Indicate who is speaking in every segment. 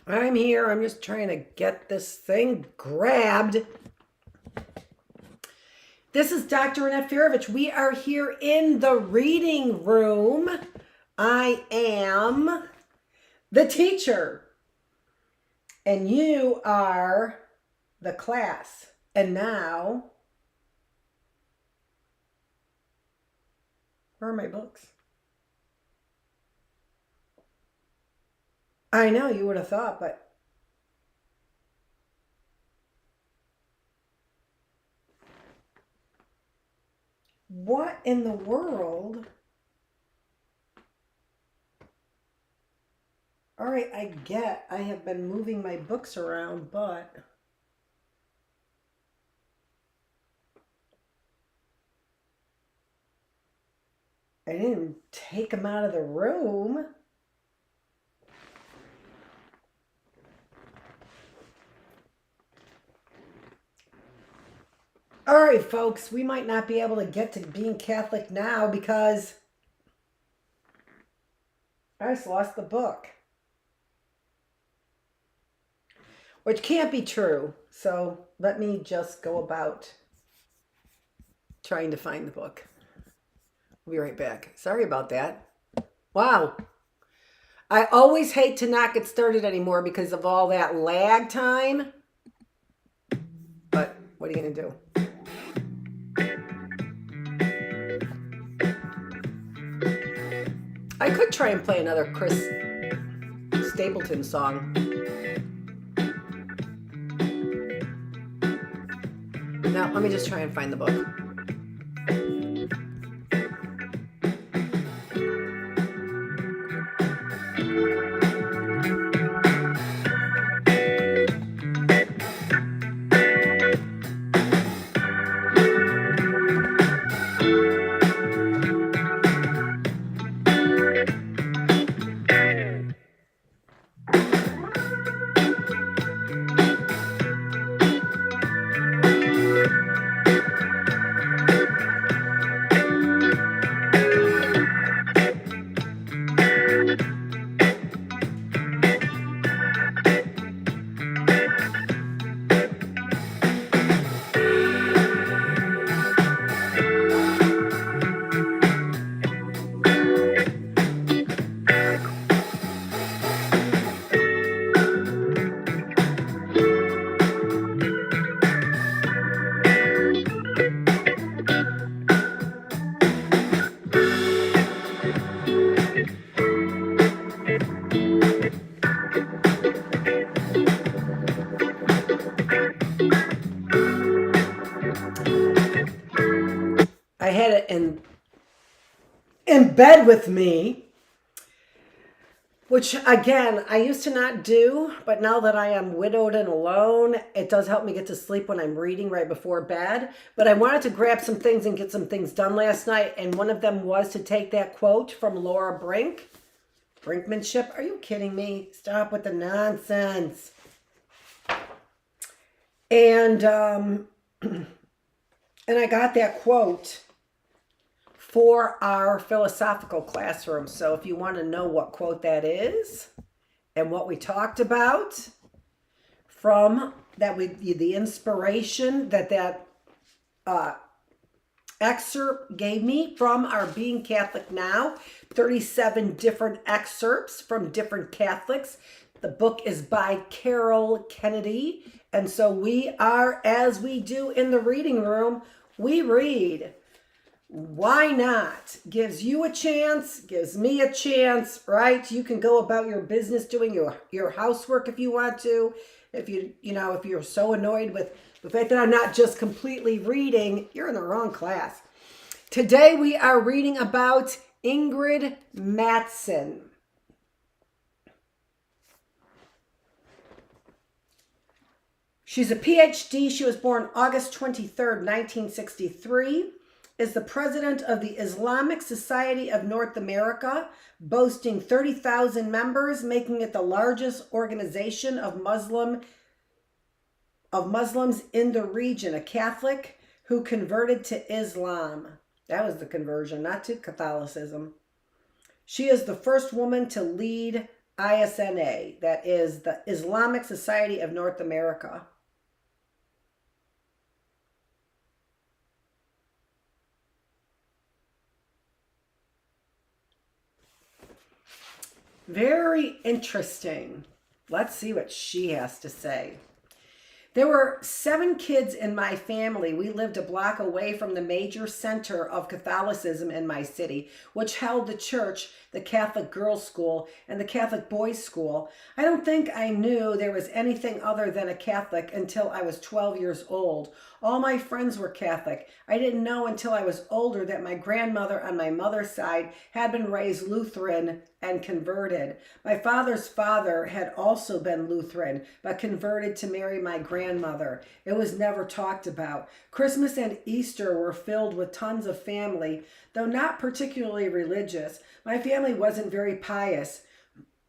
Speaker 1: I'm here. I'm just trying to get this thing grabbed. This is Dr. Annette Feravich. We are here in the reading room. I am the teacher, and you are the class. And now, where are my books? I know you would have thought, but what in the world? All right, I have been moving my books around, but I didn't take them out of the room. All right, folks, we might not be able to get to being Catholic now because I just lost the book. Which can't be true. So let me just go about trying to find the book. We'll be right back. Sorry about that. Wow. I always hate to not get started anymore because of all that lag time. But what are you going to do? I could try and play another Chris Stapleton song. Now, let me just try and find the book. I had it in bed with me, which again, I used to not do, but now that I am widowed and alone, it does help me get to sleep when I'm reading right before bed. But I wanted to grab some things and get some things done last night, and one of them was to take that quote from Laura Brink. Brinkmanship? Are you kidding me? Stop with the nonsense. And I got that quote for our philosophical classroom. So if you want to know what quote that is and what we talked about from that, the inspiration that excerpt gave me from our Being Catholic Now, 37 different excerpts from different Catholics. The book is by Kerry Kennedy. And so we are, as we do in the reading room, we read. Why not? Gives you a chance, gives me a chance, right? You can go about your business doing your housework if you want to. If if you're so annoyed with the fact that I'm not just completely reading, you're in the wrong class. Today we are reading about Ingrid Mattson. She's a PhD. She was born August 23rd, 1963. Is the president of the Islamic Society of North America, boasting 30,000 members, making it the largest organization of Muslims in the region, a Catholic who converted to Islam. That was the conversion, not to Catholicism. She is the first woman to lead ISNA, that is the Islamic Society of North America. Very interesting. Let's see what she has to say. There were 7 kids in my family. We lived a block away from the major center of Catholicism in my city, which held the church, the Catholic girls' school, and the Catholic boys' school. I don't think I knew there was anything other than a Catholic until I was 12 years old. All my friends were Catholic. I didn't know until I was older that my grandmother on my mother's side had been raised Lutheran and converted. My father's father had also been Lutheran, but converted to marry my grandmother. It was never talked about. Christmas and Easter were filled with tons of family, though not particularly religious. My family wasn't very pious.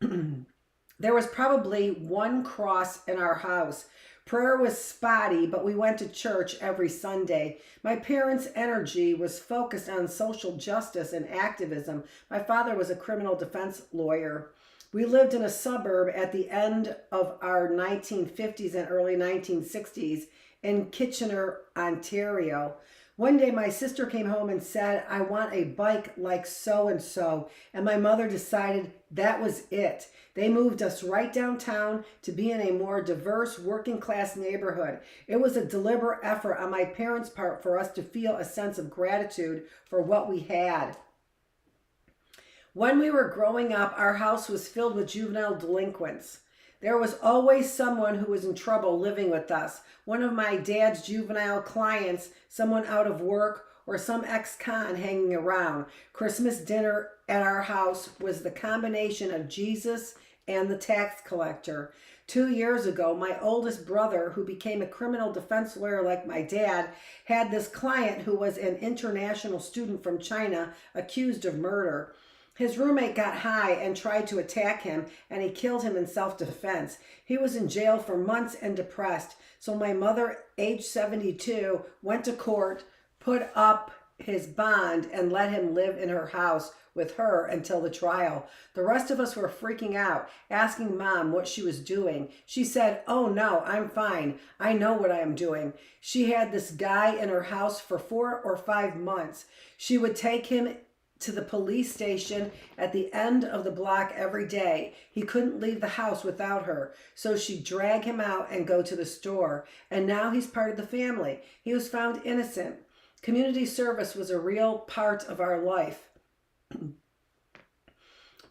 Speaker 1: There was probably 1 cross in our house. Prayer was spotty, but we went to church every Sunday. My parents' energy was focused on social justice and activism. My father was a criminal defense lawyer. We lived in a suburb at the end of our 1950s and early 1960s in Kitchener, Ontario. One day my sister came home and said, "I want a bike like so-and-so," and my mother decided that was it. They moved us right downtown to be in a more diverse working class neighborhood. It was a deliberate effort on my parents' part for us to feel a sense of gratitude for what we had. When we were growing up, our house was filled with juvenile delinquents. There was always someone who was in trouble living with us. One of my dad's juvenile clients, someone out of work, or some ex-con hanging around. Christmas dinner at our house was the combination of Jesus and the tax collector. 2 years ago, my oldest brother, who became a criminal defense lawyer like my dad, had this client who was an international student from China accused of murder. His roommate got high and tried to attack him, and he killed him in self-defense. He was in jail for months and depressed. So my mother, age 72, went to court, put up his bond, and let him live in her house with her until the trial. The rest of us were freaking out, asking Mom what she was doing. She said, "Oh no, I'm fine. I know what I am doing." She had this guy in her house for 4 or 5 months. She would take him to the police station at the end of the block every day. He couldn't leave the house without her, so she'd drag him out and go to the store. And now he's part of the family. He was found innocent. Community service was a real part of our life.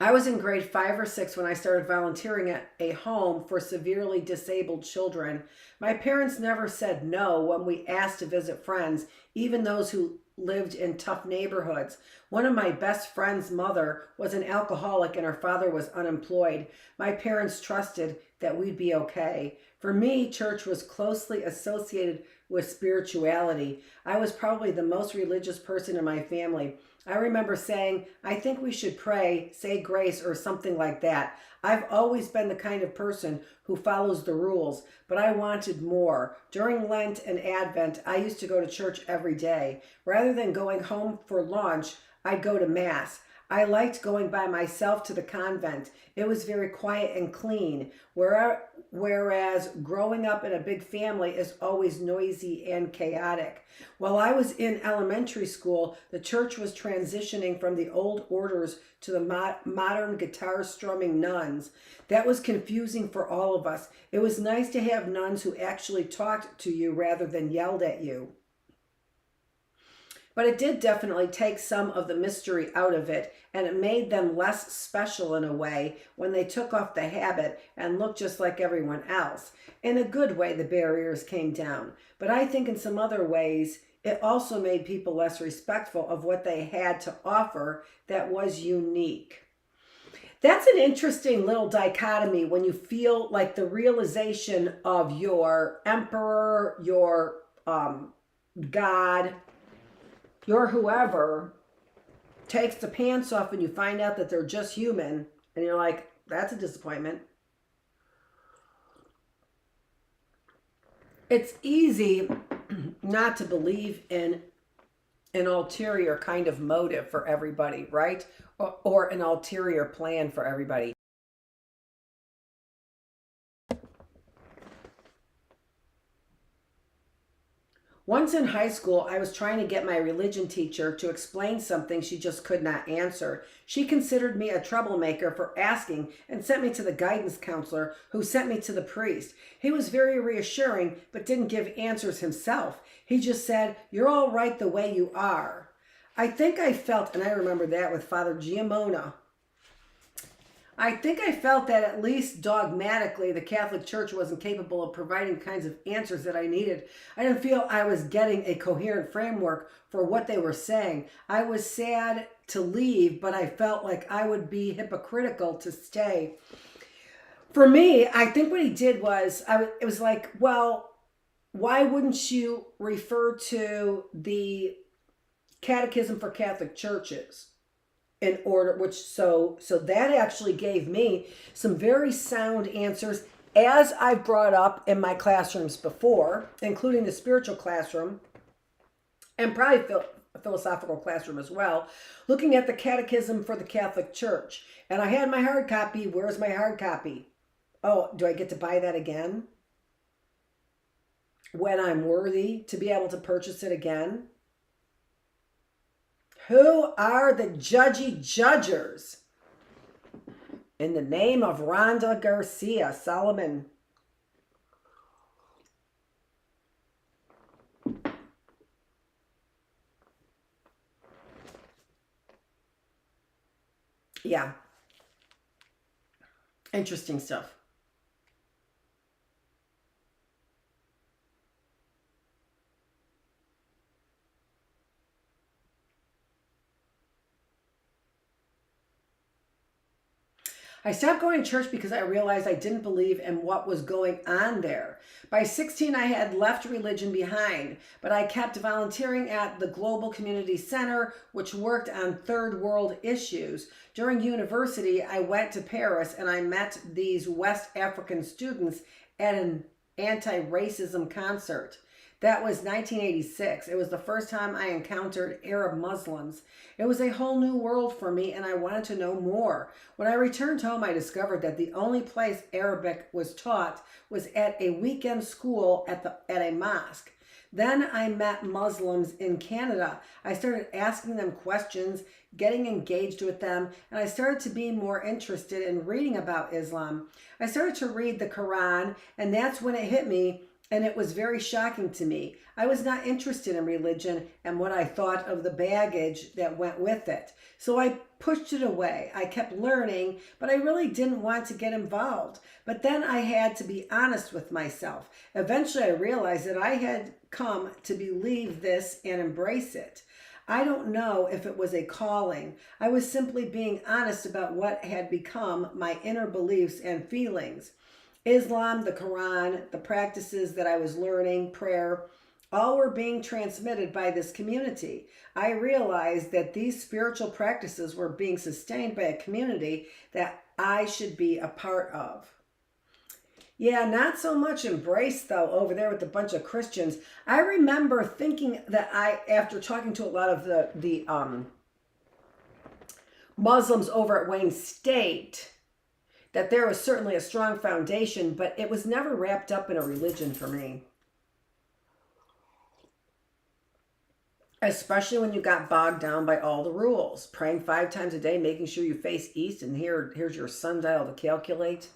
Speaker 1: I was in grade 5 or 6 when I started volunteering at a home for severely disabled children. My parents never said no when we asked to visit friends, even those who lived in tough neighborhoods. One of my best friend's mother was an alcoholic and her father was unemployed. My parents trusted that we'd be okay. For me, church was closely associated with spirituality. I was probably the most religious person in my family. I remember saying, "I think we should pray, say grace," or something like that. I've always been the kind of person who follows the rules, but I wanted more. During Lent and Advent, I used to go to church every day. Rather than going home for lunch, I'd go to Mass. I liked going by myself to the convent. It was very quiet and clean, whereas growing up in a big family is always noisy and chaotic. While I was in elementary school, the church was transitioning from the old orders to the modern guitar strumming nuns. That was confusing for all of us. It was nice to have nuns who actually talked to you rather than yelled at you. But it did definitely take some of the mystery out of it, and it made them less special in a way when they took off the habit and looked just like everyone else. In a good way, the barriers came down. But I think in some other ways, it also made people less respectful of what they had to offer that was unique. That's an interesting little dichotomy when you feel like the realization of your emperor, your God, your whoever takes the pants off and you find out that they're just human, and you're like, that's a disappointment. It's easy not to believe in an ulterior kind of motive for everybody, right? Or an ulterior plan for everybody. Once in high school, I was trying to get my religion teacher to explain something she just could not answer. She considered me a troublemaker for asking and sent me to the guidance counselor, who sent me to the priest. He was very reassuring, but didn't give answers himself. He just said, "You're all right the way you are." I think I felt, and I remember that with Father Giamona, I think I felt that at least dogmatically the Catholic Church wasn't capable of providing kinds of answers that I needed. I didn't feel I was getting a coherent framework for what they were saying. I was sad to leave, but I felt like I would be hypocritical to stay. For me, I think what he did was, it was like, well, why wouldn't you refer to the Catechism for Catholic Churches? In order, which so that actually gave me some very sound answers, as I've brought up in my classrooms before, including the spiritual classroom and probably a philosophical classroom as well, looking at the Catechism for the Catholic Church. And I had my hard copy. Where's my hard copy? Oh, do I get to buy that again when I'm worthy to be able to purchase it again? Who are the judgy judgers? In the name of Rhonda Garcia, Solomon. Yeah. Interesting stuff. I stopped going to church because I realized I didn't believe in what was going on there. By 16, I had left religion behind, but I kept volunteering at the Global Community Center, which worked on third world issues. During university, I went to Paris and I met these West African students at an anti-racism concert. That was 1986. It was the first time I encountered Arab Muslims. It was a whole new world for me, and I wanted to know more. When I returned home, I discovered that the only place Arabic was taught was at a weekend school at a mosque. Then I met Muslims in Canada. I started asking them questions, getting engaged with them, and I started to be more interested in reading about Islam. I started to read the Quran, and that's when it hit me. And it was very shocking to me. I was not interested in religion and what I thought of the baggage that went with it. So I pushed it away. I kept learning, but I really didn't want to get involved. But then I had to be honest with myself. Eventually I realized that I had come to believe this and embrace it. I don't know if it was a calling. I was simply being honest about what had become my inner beliefs and feelings. Islam, the Quran, the practices that I was learning, prayer, all were being transmitted by this community. I realized that these spiritual practices were being sustained by a community that I should be a part of. Yeah, not so much embraced though over there with a bunch of Christians. I remember thinking that after talking to a lot of the Muslims over at Wayne State, that there was certainly a strong foundation, but it was never wrapped up in a religion for me. Especially when you got bogged down by all the rules. Praying 5 times a day, making sure you face east, and here's your sundial to calculate.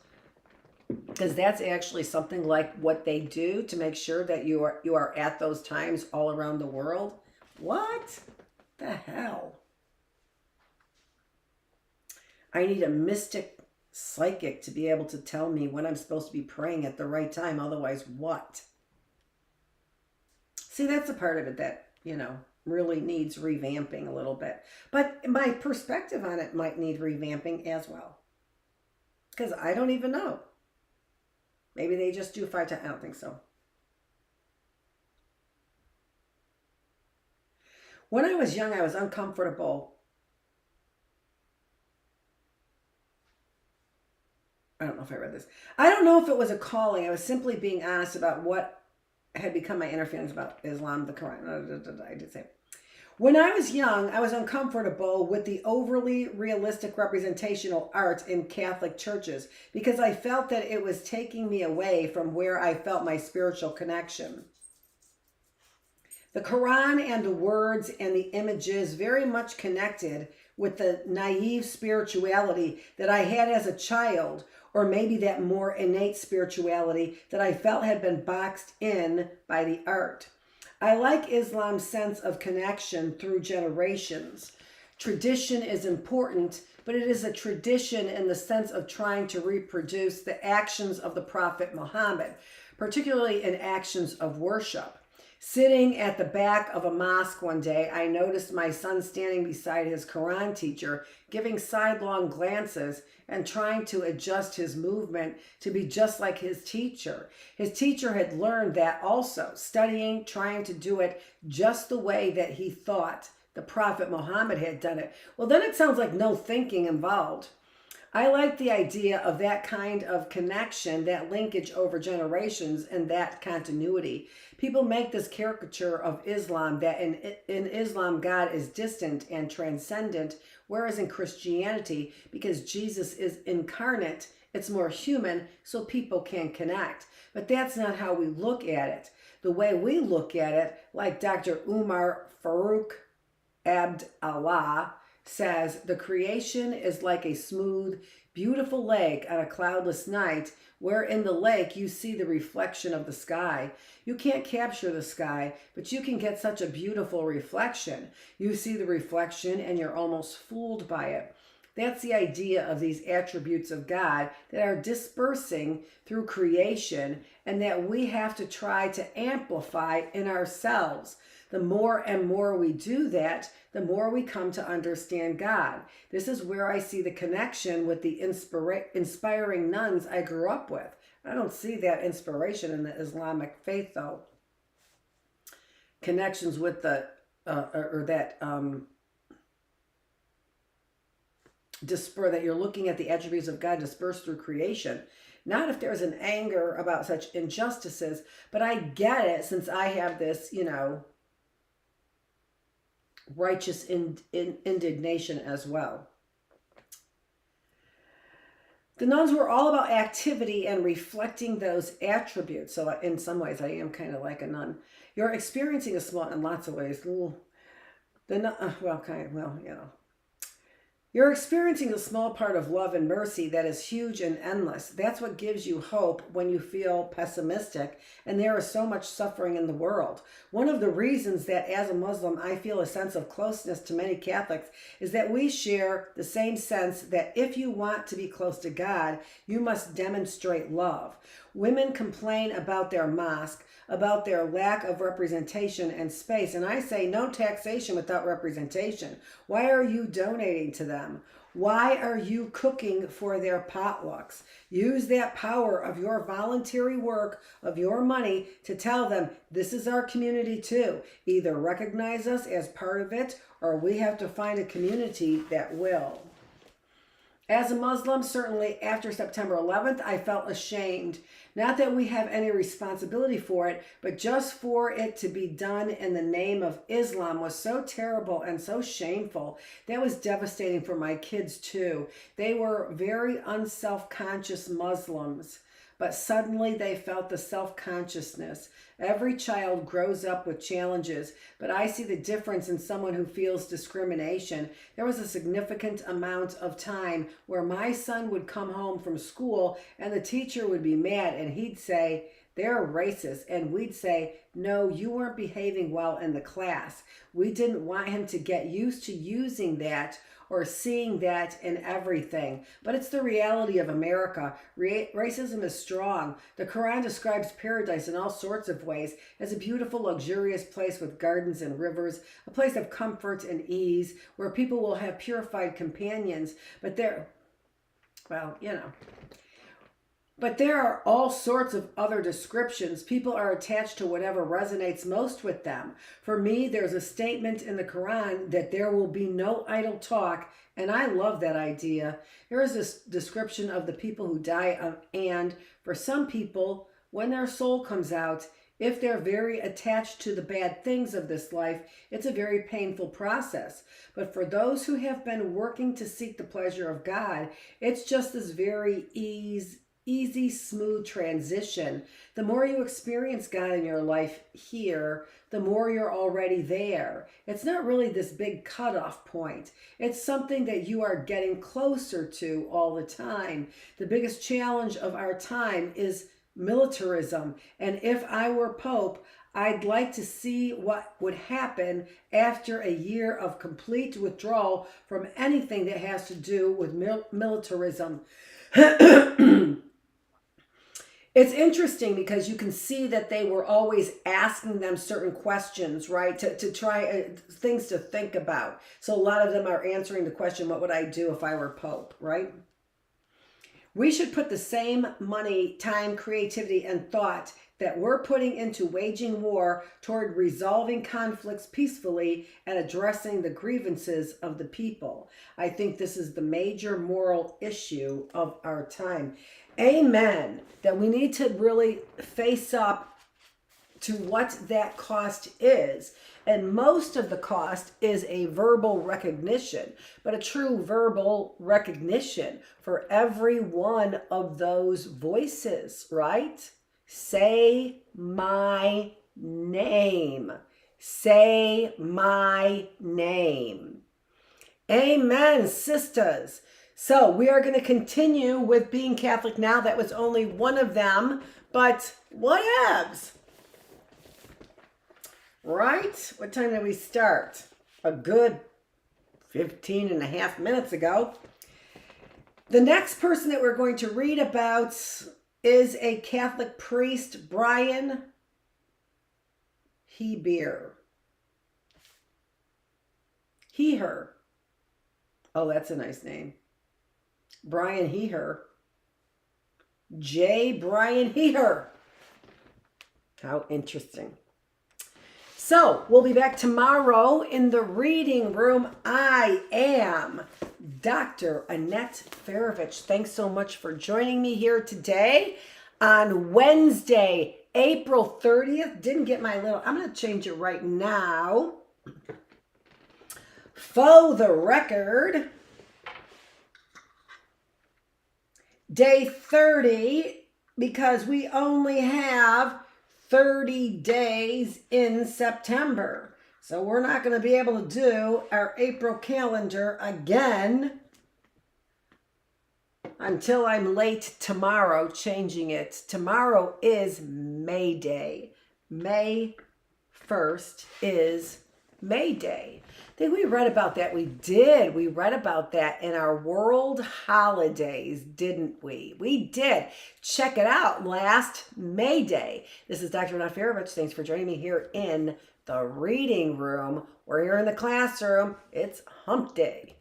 Speaker 1: Because that's actually something like what they do to make sure that you are at those times all around the world. What the hell? I need a mystic psychic to be able to tell me when I'm supposed to be praying at the right time. Otherwise, what? See, that's a part of it that, really needs revamping a little bit. But my perspective on it might need revamping as well. Because I don't even know. Maybe they just do 5 times. I don't think so. When I was young, I was uncomfortable. I don't know if I read this. I don't know if it was a calling. I was simply being honest about what had become my inner feelings about Islam, the Quran. I did say it. When I was young, I was uncomfortable with the overly realistic representational art in Catholic churches because I felt that it was taking me away from where I felt my spiritual connection. The Quran and the words and the images very much connected with the naive spirituality that I had as a child, or maybe that more innate spirituality that I felt had been boxed in by the art. I like Islam's sense of connection through generations. Tradition is important, but it is a tradition in the sense of trying to reproduce the actions of the Prophet Muhammad, particularly in actions of worship. Sitting at the back of a mosque one day, I noticed my son standing beside his Quran teacher, giving sidelong glances and trying to adjust his movement to be just like his teacher. His teacher had learned that also, studying, trying to do it just the way that he thought the Prophet Muhammad had done it. Well, then it sounds like no thinking involved. I like the idea of that kind of connection, that linkage over generations, and that continuity. People make this caricature of Islam that in Islam God is distant and transcendent, whereas in Christianity, because Jesus is incarnate, it's more human, so people can connect. But that's not how we look at it. The way we look at it, like Dr. Umar Farouk Abd Allah says, the creation is like a smooth, beautiful lake on a cloudless night, where in the lake you see the reflection of the sky. You can't capture the sky, but you can get such a beautiful reflection. You see the reflection and you're almost fooled by it. That's the idea of these attributes of God that are dispersing through creation and that we have to try to amplify in ourselves. The more and more we do that, the more we come to understand God. This is where I see the connection with the inspiring nuns I grew up with. I don't see that inspiration in the Islamic faith, though. Connections with the, that you're looking at the attributes of God dispersed through creation. Not if there's an anger about such injustices, but I get it since I have this, righteous indignation as well. The nuns were all about activity and reflecting those attributes. So in some ways, I am kind of like a nun. You're experiencing a small, in lots of ways. You're experiencing a small part of love and mercy that is huge and endless. That's what gives you hope when you feel pessimistic and there is so much suffering in the world. One of the reasons that as a Muslim I feel a sense of closeness to many Catholics is that we share the same sense that if you want to be close to God, you must demonstrate love. Women complain about their mosque, about their lack of representation and space. And I say no taxation without representation. Why are you donating to them? Why are you cooking for their potlucks? Use that power of your voluntary work, of your money, to tell them this is our community too. Either recognize us as part of it, or we have to find a community that will. As a Muslim, certainly after September 11th, I felt ashamed. Not that we have any responsibility for it, but just for it to be done in the name of Islam was so terrible and so shameful. That was devastating for my kids too. They were very unself-conscious Muslims, but suddenly they felt the self-consciousness. Every child grows up with challenges, but I see the difference in someone who feels discrimination. There was a significant amount of time where my son would come home from school and the teacher would be mad and he'd say, they're racist. And we'd say, no, you weren't behaving well in the class. We didn't want him to get used to using that or seeing that in everything. But it's the reality of America. Racism is strong. The Quran describes paradise in all sorts of ways as a beautiful, luxurious place with gardens and rivers, a place of comfort and ease where people will have purified companions. But there are all sorts of other descriptions. People are attached to whatever resonates most with them. For me, there's a statement in the Quran that there will be no idle talk, and I love that idea. There is this description of the people who die, and for some people, when their soul comes out, if they're very attached to the bad things of this life, it's a very painful process. But for those who have been working to seek the pleasure of God, it's just this very easy, smooth transition. The more you experience God in your life here, the more you're already there. It's not really this big cutoff point. It's something that you are getting closer to all the time. The biggest challenge of our time is militarism. And if I were Pope, I'd like to see what would happen after a year of complete withdrawal from anything that has to do with militarism. It's interesting because you can see that they were always asking them certain questions, right? To try things to think about. So a lot of them are answering the question, what would I do if I were Pope, right? We should put the same money, time, creativity, and thought that we're putting into waging war toward resolving conflicts peacefully and addressing the grievances of the people. I think this is the major moral issue of our time. Amen. That we need to really face up to what that cost is. And most of the cost is a verbal recognition, but a true verbal recognition for every one of those voices, right? Say my name. Say my name. Amen, sisters. So we are going to continue with Being Catholic Now. That was only one of them, but whatevs. Right? What time did we start? A good 15 and a half minutes ago. The next person that we're going to read about is a Catholic priest, Brian Heber. He/her. Oh, that's a nice name. Brian He/her. J. Brian He/her. How interesting. So, we'll be back tomorrow in the reading room. I am Dr. Annette Feravich. Thanks so much for joining me here today on Wednesday, April 30th. Didn't get my little, I'm going to change it right now. For the record, day 30, because we only have 30 days in September. So we're not going to be able to do our April calendar again until I'm late tomorrow changing it. Tomorrow is May Day. May 1st is May Day. I think we read about that. We did. We read about that in our world holidays, didn't we? We did. Check it out. Last May Day. This is Dr. Annette Feravich. Thanks for joining me here in the reading room. We're here in the classroom. It's hump day.